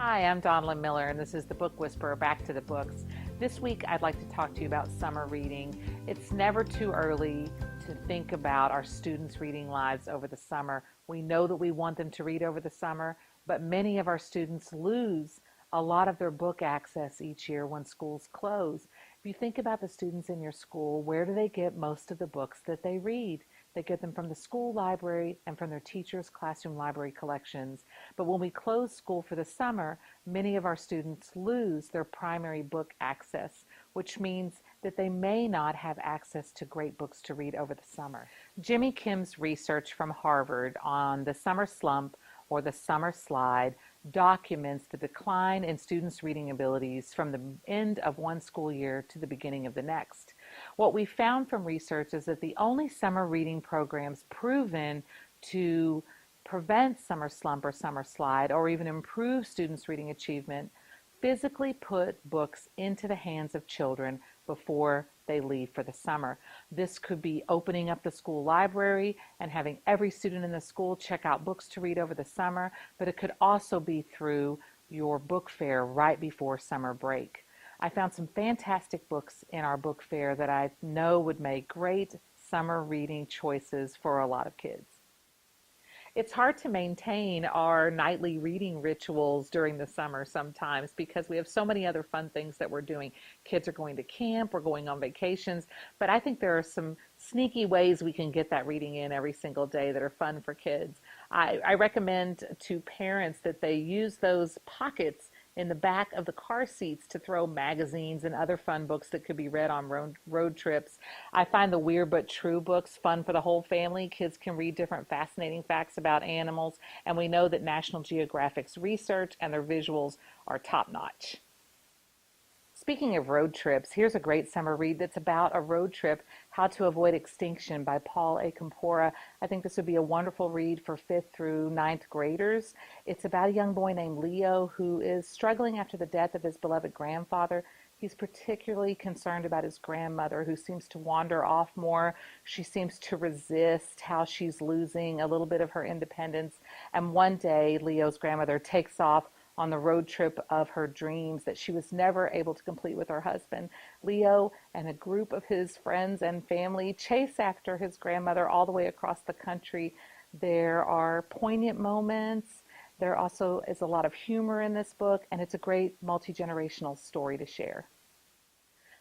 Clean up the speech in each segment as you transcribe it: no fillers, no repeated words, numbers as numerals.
Hi, I'm Donalyn Miller, and this is the Book Whisperer, Back to the Books. This week, I'd like to talk to you about summer reading. It's never too early to think about our students' reading lives over the summer. We know that we want them to read over the summer, but many of our students lose a lot of their book access each year when schools close. If you think about the students in your school, where do they get most of the books that they read? They get them from the school library and from their teachers' classroom library collections. But when we close school for the summer, many of our students lose their primary book access, which means that they may not have access to great books to read over the summer. Jimmy Kim's research from Harvard on the summer slump or the summer slide documents the decline in students' reading abilities from the end of one school year to the beginning of the next. What we found from research is that the only summer reading programs proven to prevent summer slump or summer slide or even improve students' reading achievement physically put books into the hands of children before they leave for the summer. This could be opening up the school library and having every student in the school check out books to read over the summer, but it could also be through your book fair right before summer break. I found some fantastic books in our book fair that I know would make great summer reading choices for a lot of kids. It's hard to maintain our nightly reading rituals during the summer sometimes because we have so many other fun things that we're doing. Kids are going to camp, we're going on vacations, but I think there are some sneaky ways we can get that reading in every single day that are fun for kids. I recommend to parents that they use those pockets in the back of the car seats to throw magazines and other fun books that could be read on road trips. I find the Weird But True books fun for the whole family. Kids can read different fascinating facts about animals, and we know that National Geographic's research and their visuals are top-notch. Speaking of road trips, here's a great summer read that's about a road trip, How to Avoid Extinction by Paul A. Campora. I think this would be a wonderful read for 5th through 9th graders. It's about a young boy named Leo who is struggling after the death of his beloved grandfather. He's particularly concerned about his grandmother, who seems to wander off more. She seems to resist how she's losing a little bit of her independence. And one day, Leo's grandmother takes off on the road trip of her dreams that she was never able to complete with her husband. Leo and a group of his friends and family chase after his grandmother all the way across the country. There are poignant moments. There also is a lot of humor in this book, and it's a great multi-generational story to share.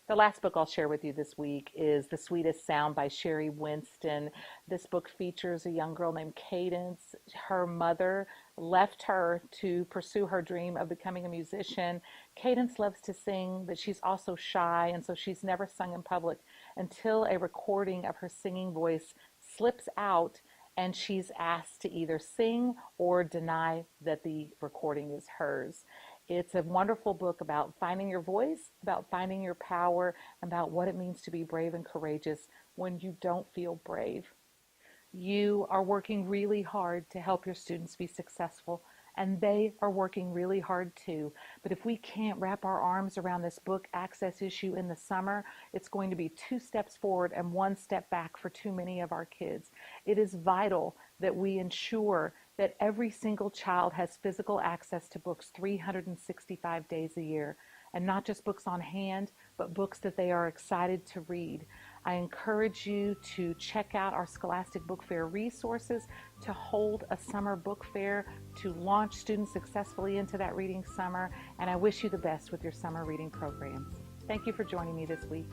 The last book I'll share with you this week is The Sweetest Sound by Sherry Winston. This book features a young girl named Cadence. Her mother left her to pursue her dream of becoming a musician. Cadence loves to sing, but she's also shy, and so she's never sung in public until a recording of her singing voice slips out and she's asked to either sing or deny that the recording is hers. It's a wonderful book about finding your voice, about finding your power, about what it means to be brave and courageous when you don't feel brave. You are working really hard to help your students be successful, and they are working really hard too. But if we can't wrap our arms around this book access issue in the summer, it's going to be 2 steps forward and 1 step back for too many of our kids. It is vital that we ensure that every single child has physical access to books 365 days a year, and not just books on hand, but books that they are excited to read. I encourage you to check out our Scholastic Book Fair resources, to hold a summer book fair, to launch students successfully into that reading summer, and I wish you the best with your summer reading programs. Thank you for joining me this week.